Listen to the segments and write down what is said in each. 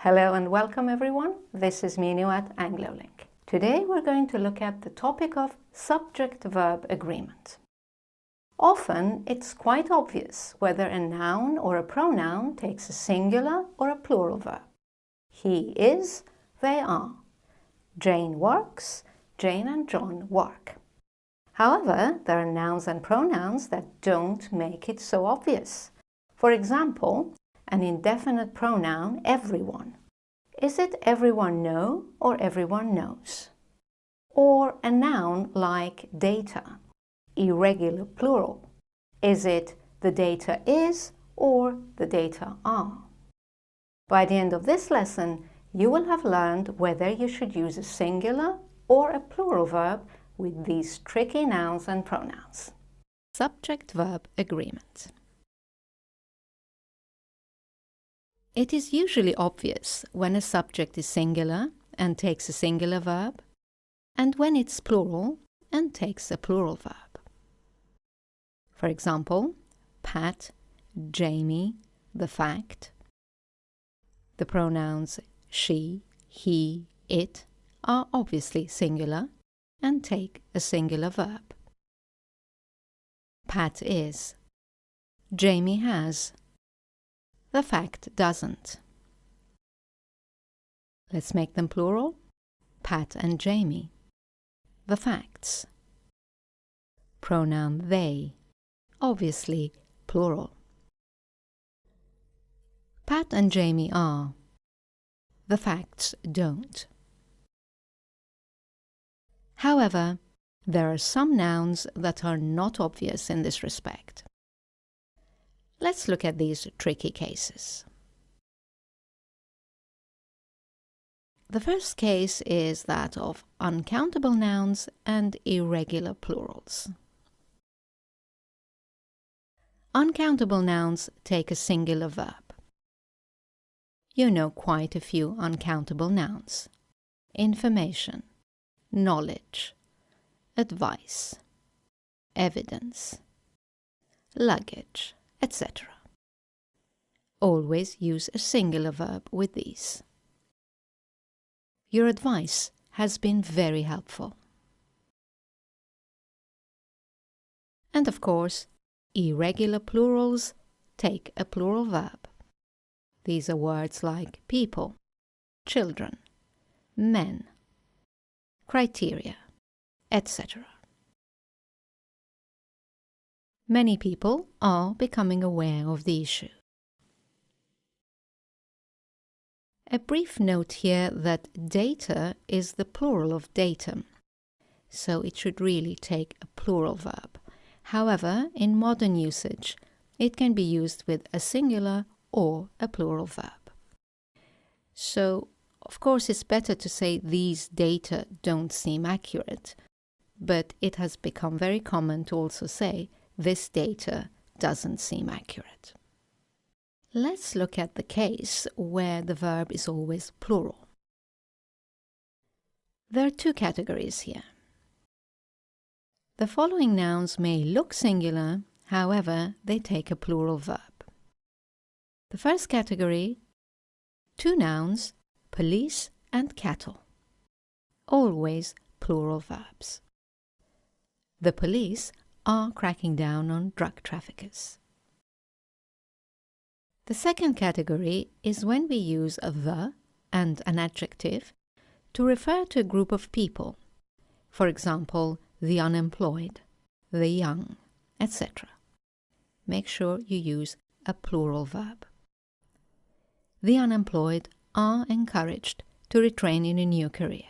Hello and welcome everyone. This is Minu at Anglo-Link. Today we're going to look at the topic of subject-verb agreement. Often it's quite obvious whether a noun or a pronoun takes a singular or a plural verb. He is, they are. Jane works, Jane and John work. However, there are nouns and pronouns that don't make it so obvious. For example, an indefinite pronoun, everyone. Is it everyone know or everyone knows? Or a noun like data, irregular plural. Is it the data is or the data are? By the end of this lesson, you will have learned whether you should use a singular or a plural verb with these tricky nouns and pronouns. Subject-verb agreement. It is usually obvious when a subject is singular and takes a singular verb, and when it's plural and takes a plural verb. For example, Pat, Jamie, the fact. The pronouns she, he, it are obviously singular and take a singular verb. Pat is. Jamie has. The fact doesn't. Let's make them plural. Pat and Jamie. The facts. Pronoun they. Obviously plural. Pat and Jamie are. The facts don't. However, there are some nouns that are not obvious in this respect. Let's look at these tricky cases. The first case is that of uncountable nouns and irregular plurals. Uncountable nouns take a singular verb. You know quite a few uncountable nouns. Information, knowledge, advice, evidence, luggage, etc. Always use a singular verb with these. Your advice has been very helpful. And of course, irregular plurals take a plural verb. These are words like people, children, men, criteria, etc. Many people are becoming aware of the issue. A brief note here that data is the plural of datum, so it should really take a plural verb. However, in modern usage, it can be used with a singular or a plural verb. So, of course, it's better to say these data don't seem accurate, but it has become very common to also say this data doesn't seem accurate. Let's look at the case where the verb is always plural. There are two categories here. The following nouns may look singular, however, they take a plural verb. The first category, two nouns, police and cattle. Always plural verbs. The police are cracking down on drug traffickers. The second category is when we use a the and an adjective to refer to a group of people. For example, the unemployed, the young, etc. Make sure you use a plural verb. The unemployed are encouraged to retrain in a new career.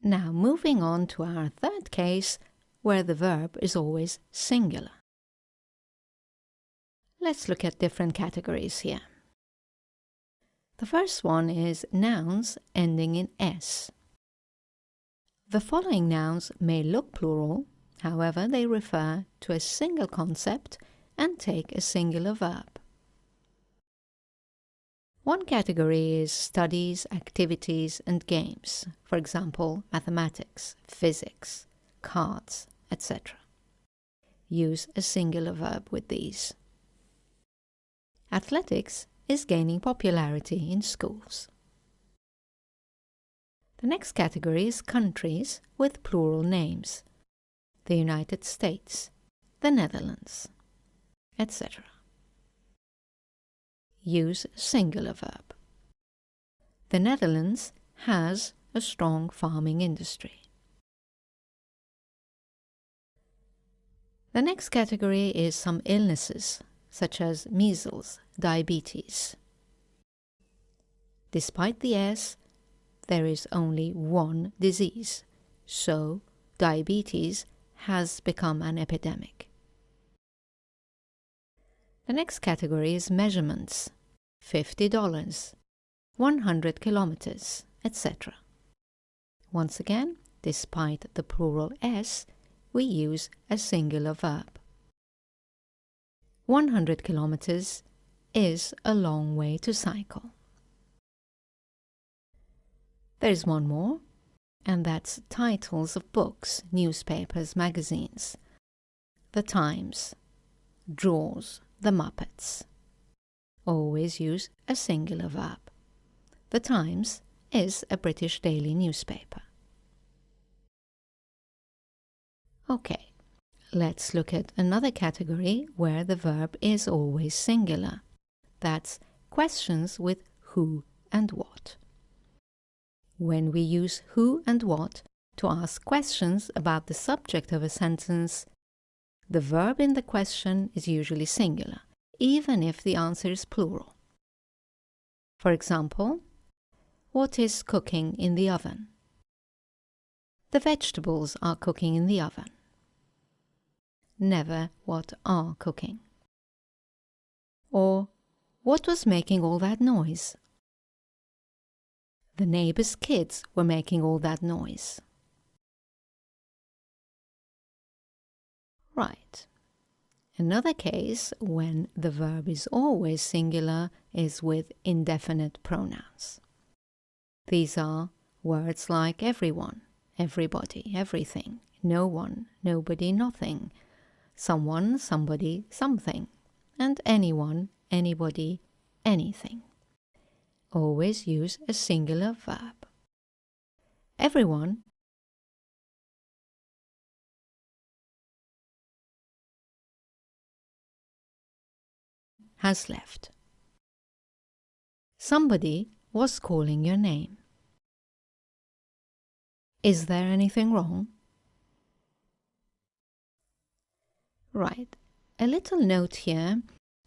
Now moving on to our third case, where the verb is always singular. Let's look at different categories here. The first one is nouns ending in s. The following nouns may look plural, however they refer to a single concept and take a singular verb. One category is studies, activities and games, for example, mathematics, physics, cards, etc. Use a singular verb with these. Athletics is gaining popularity in schools. The next category is countries with plural names: the United States, the Netherlands, etc. Use singular verb. The Netherlands has a strong farming industry. The next category is some illnesses, such as measles, diabetes. Despite the S, there is only one disease, so diabetes has become an epidemic. The next category is measurements: $50, 100 kilometers, etc. Once again, despite the plural S, we use a singular verb. 100 kilometers is a long way to cycle. There is one more, and that's titles of books, newspapers, magazines. The Times, Jaws, The Muppets. Always use a singular verb. The Times is a British daily newspaper. Okay, let's look at another category where the verb is always singular. That's questions with who and what. When we use who and what to ask questions about the subject of a sentence, the verb in the question is usually singular, even if the answer is plural. For example, what is cooking in the oven? The vegetables are cooking in the oven. Never what are cooking. Or, what was making all that noise? The neighbor's kids were making all that noise. Right. Another case when the verb is always singular is with indefinite pronouns. These are words like everyone, everybody, everything, no one, nobody, nothing, someone, somebody, something, and anyone, anybody, anything. Always use a singular verb. Everyone has left. Somebody was calling your name. Is there anything wrong? Right. A little note here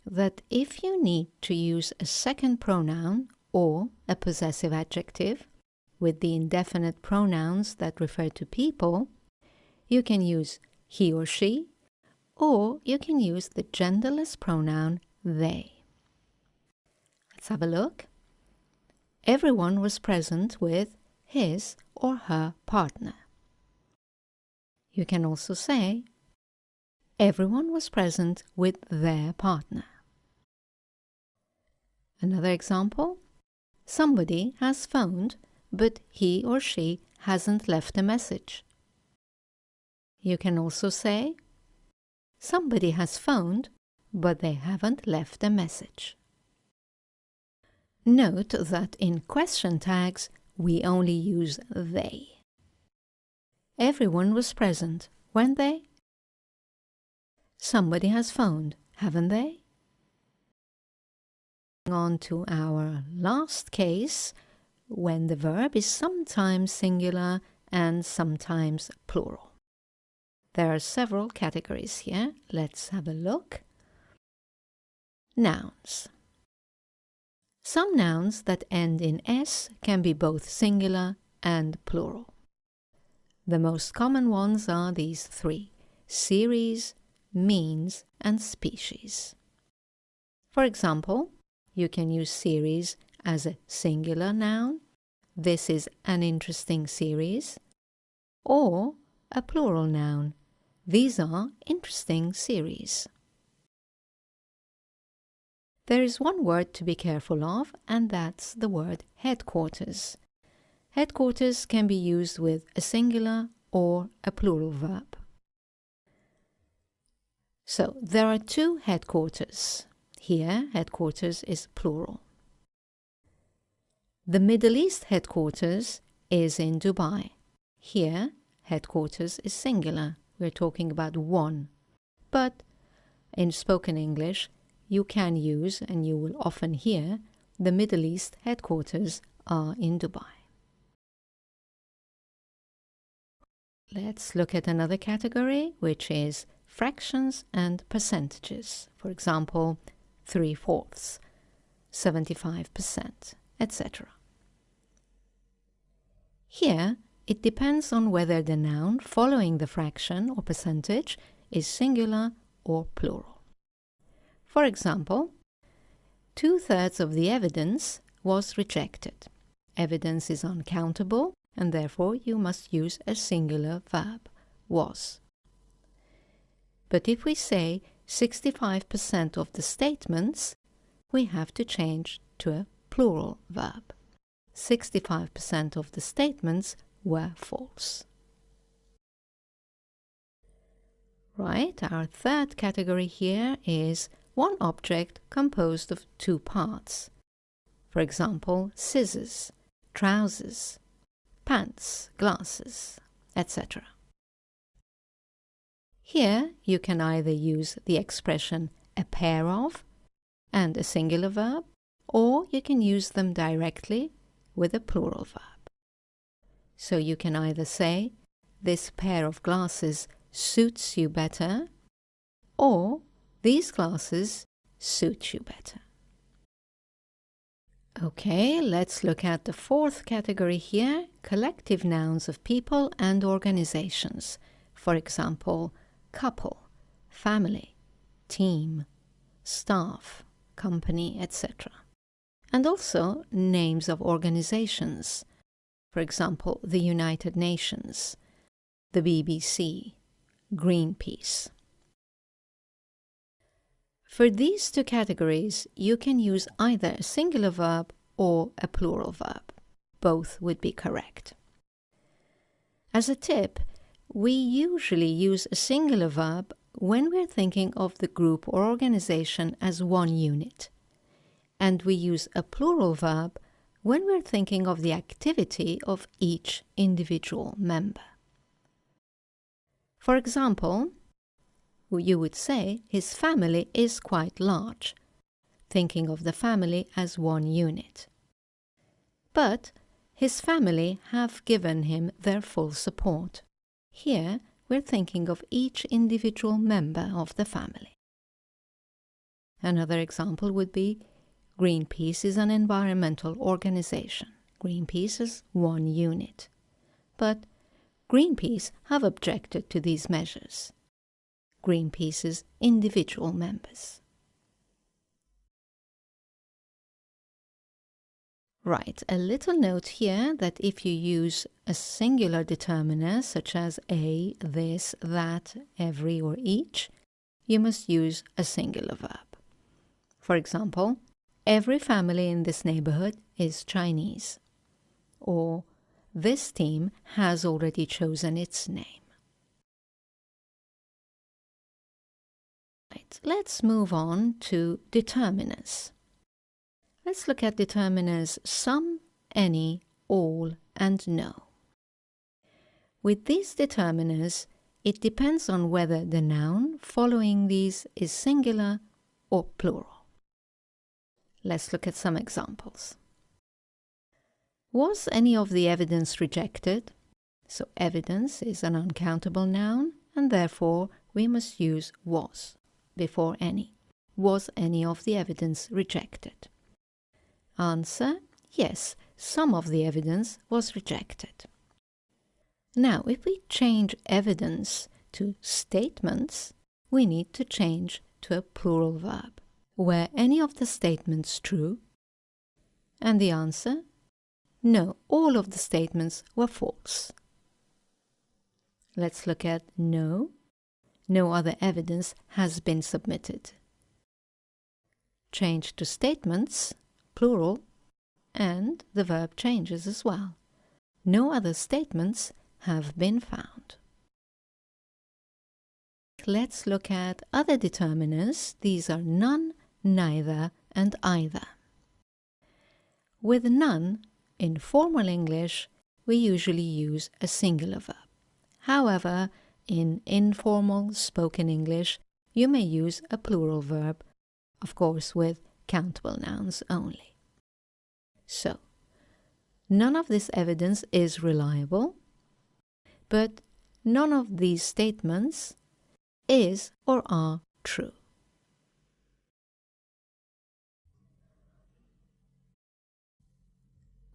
that if you need to use a second pronoun or a possessive adjective with the indefinite pronouns that refer to people, you can use he or she, or you can use the genderless pronoun they. Let's have a look. Everyone was present with his or her partner. You can also say everyone was present with their partner. Another example, somebody has phoned, but he or she hasn't left a message. You can also say, somebody has phoned, but they haven't left a message. Note that in question tags, we only use they. Everyone was present when they. Somebody has phoned, haven't they? On to our last case, when the verb is sometimes singular and sometimes plural. There are several categories here. Let's have a look. Nouns. Some nouns that end in S can be both singular and plural. The most common ones are these three: series, means, and species. For example, you can use series as a singular noun. This is an interesting series. Or a plural noun. These are interesting series. There is one word to be careful of, and that's the word headquarters. Headquarters can be used with a singular or a plural verb. So there are two headquarters. Here, headquarters is plural. The Middle East headquarters is in Dubai. Here, headquarters is singular. We're talking about one. But in spoken English, you can use, and you will often hear, the Middle East headquarters are in Dubai. Let's look at another category, which is fractions and percentages. For example, 3/4, 75%, etc. Here, it depends on whether the noun following the fraction or percentage is singular or plural. For example, 2/3 of the evidence was rejected. Evidence is uncountable, and therefore you must use a singular verb, was. But if we say 65% of the statements, we have to change to a plural verb. 65% of the statements were false. Right, our third category here is one object composed of two parts. For example, scissors, trousers, pants, glasses, etc. Here you can either use the expression a pair of and a singular verb, or you can use them directly with a plural verb. So you can either say, this pair of glasses suits you better, or these glasses suit you better. Okay, let's look at the fourth category here, collective nouns of people and organizations. For example, couple, family, team, staff, company, etc. And also names of organizations. For example, the United Nations, the BBC, Greenpeace. For these two categories, you can use either a singular verb or a plural verb. Both would be correct. As a tip, we usually use a singular verb when we're thinking of the group or organization as one unit. And we use a plural verb when we're thinking of the activity of each individual member. For example, you would say his family is quite large, thinking of the family as one unit. But his family have given him their full support. Here, we're thinking of each individual member of the family. Another example would be Greenpeace is an environmental organization. Greenpeace is one unit. But Greenpeace have objected to these measures. Greenpeace's individual members. Right, a little note here that if you use a singular determiner such as a, this, that, every, or each, you must use a singular verb. For example, every family in this neighborhood is Chinese. Or, this team has already chosen its name. Right, let's move on to determiners. Let's look at determiners some, any, all, and no. With these determiners, it depends on whether the noun following these is singular or plural. Let's look at some examples. Was any of the evidence rejected? So evidence is an uncountable noun, and therefore we must use was before any. Was any of the evidence rejected? Answer, yes, some of the evidence was rejected. Now, if we change evidence to statements, we need to change to a plural verb. Were any of the statements true? And the answer, no, all of the statements were false. Let's look at no. No other evidence has been submitted. Change to statements, plural, and the verb changes as well. No other statements have been found. Let's look at other determiners. These are none, neither and either. With none, in formal English, we usually use a singular verb. However, in informal spoken English, you may use a plural verb, of course with countable nouns only. So, none of this evidence is reliable, but none of these statements is or are true.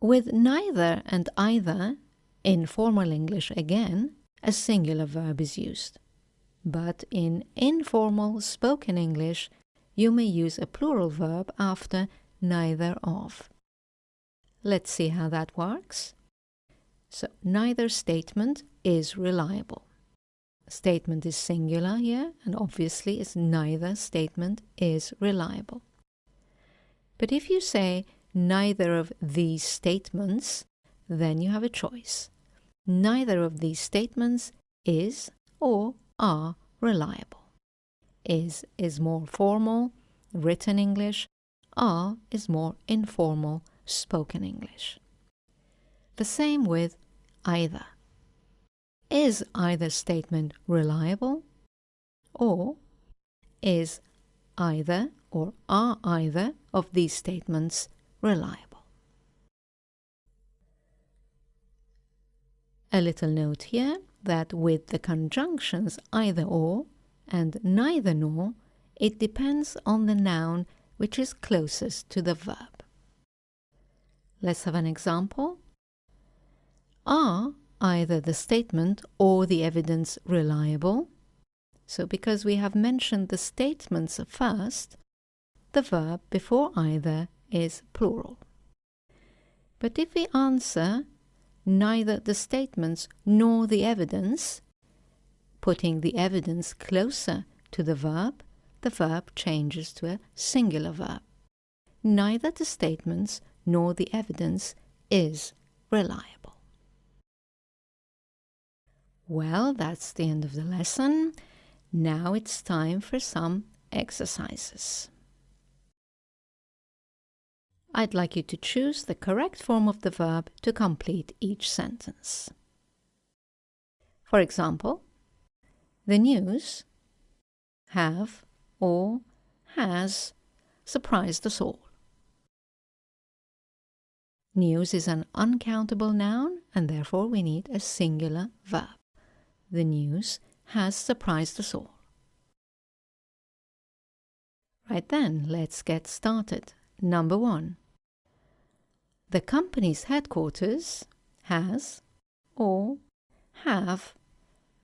With neither and either, in formal English again, a singular verb is used. But in informal spoken English, you may use a plural verb after neither of. Let's see how that works. So, neither statement is reliable. Statement is singular here, and obviously it's neither statement is reliable. But if you say neither of these statements, then you have a choice. Neither of these statements is or are reliable. Is more formal, written English. Are is more informal, spoken English. The same with either. Is either statement reliable? Or is either or are either of these statements reliable? A little note here that with the conjunctions either or and neither nor, it depends on the noun which is closest to the verb. Let's have an example. Are either the statement or the evidence reliable? So because we have mentioned the statements first, the verb before either is plural. But if we answer neither the statements nor the evidence, putting the evidence closer to the verb changes to a singular verb. Neither the statements nor the evidence is reliable. Well, that's the end of the lesson. Now it's time for some exercises. I'd like you to choose the correct form of the verb to complete each sentence. For example, the news have or has surprised us all. News is an uncountable noun and therefore we need a singular verb. The news has surprised us all. Right then, let's get started. Number 1. The company's headquarters has or have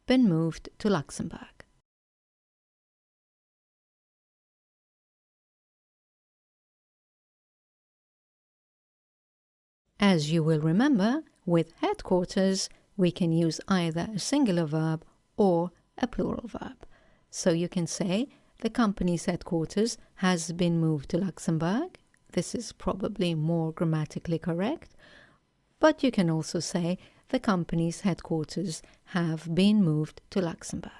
been moved to Luxembourg. As you will remember, with headquarters, we can use either a singular verb or a plural verb. So you can say, the company's headquarters has been moved to Luxembourg. This is probably more grammatically correct. But you can also say, the company's headquarters have been moved to Luxembourg.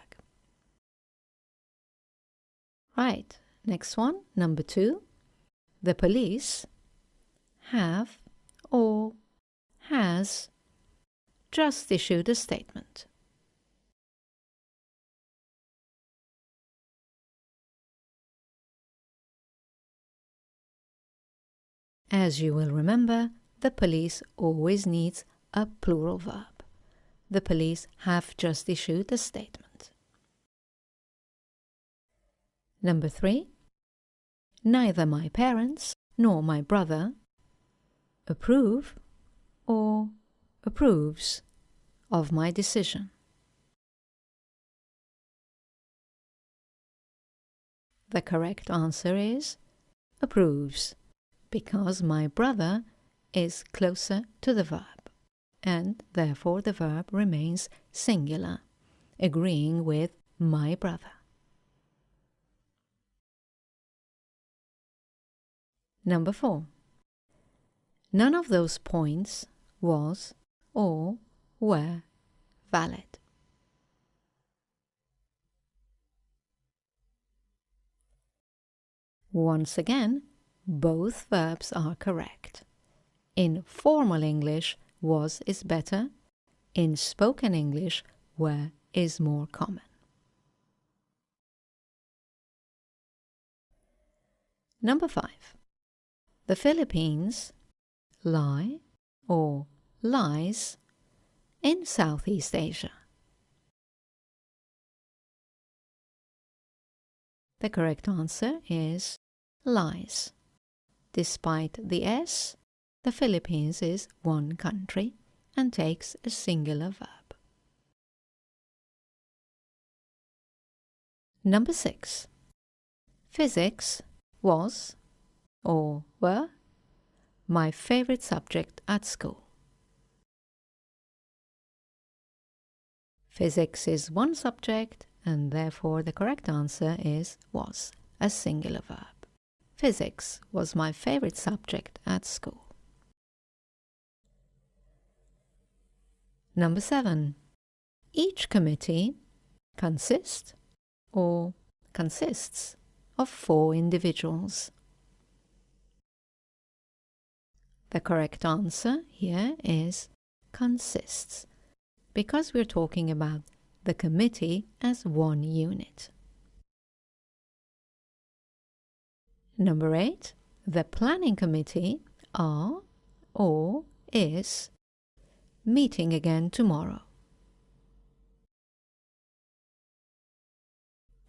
Right, next one, number 2. The police have or has just issued a statement. As you will remember, the police always needs a plural verb. The police have just issued a statement. Number 3. Neither my parents nor my brother approve or approves of my decision. The correct answer is approves, because my brother is closer to the verb, and therefore the verb remains singular, agreeing with my brother. Number 4. None of those points was or were valid. Once again, both verbs are correct. In formal English, was is better. In spoken English, were is more common. Number 5. The Philippines lie or lies in Southeast Asia. The correct answer is lies. Despite the S, the Philippines is one country and takes a singular verb. Number 6. Physics was or were my favorite subject at school. Physics is one subject and therefore the correct answer is was, a singular verb. Physics was my favorite subject at school. Number 7. Each committee consists or consists of 4 individuals. The correct answer here is consists, because we're talking about the committee as one unit. Number 8. The planning committee are or is meeting again tomorrow.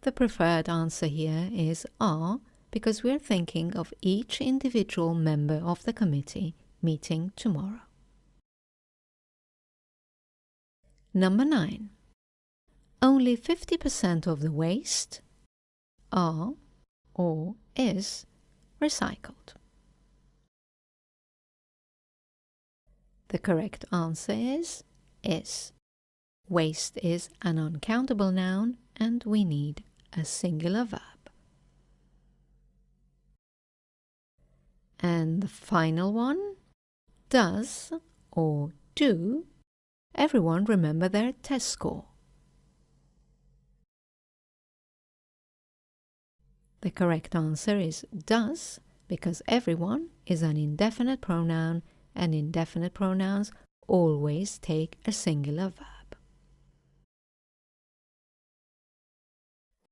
The preferred answer here is are, because we're thinking of each individual member of the committee meeting tomorrow. Number 9. Only 50% of the waste are or is recycled. The correct answer is. Waste is an uncountable noun and we need a singular verb. And the final one, does or do everyone remember their test score? The correct answer is does, because everyone is an indefinite pronoun and indefinite pronouns always take a singular verb.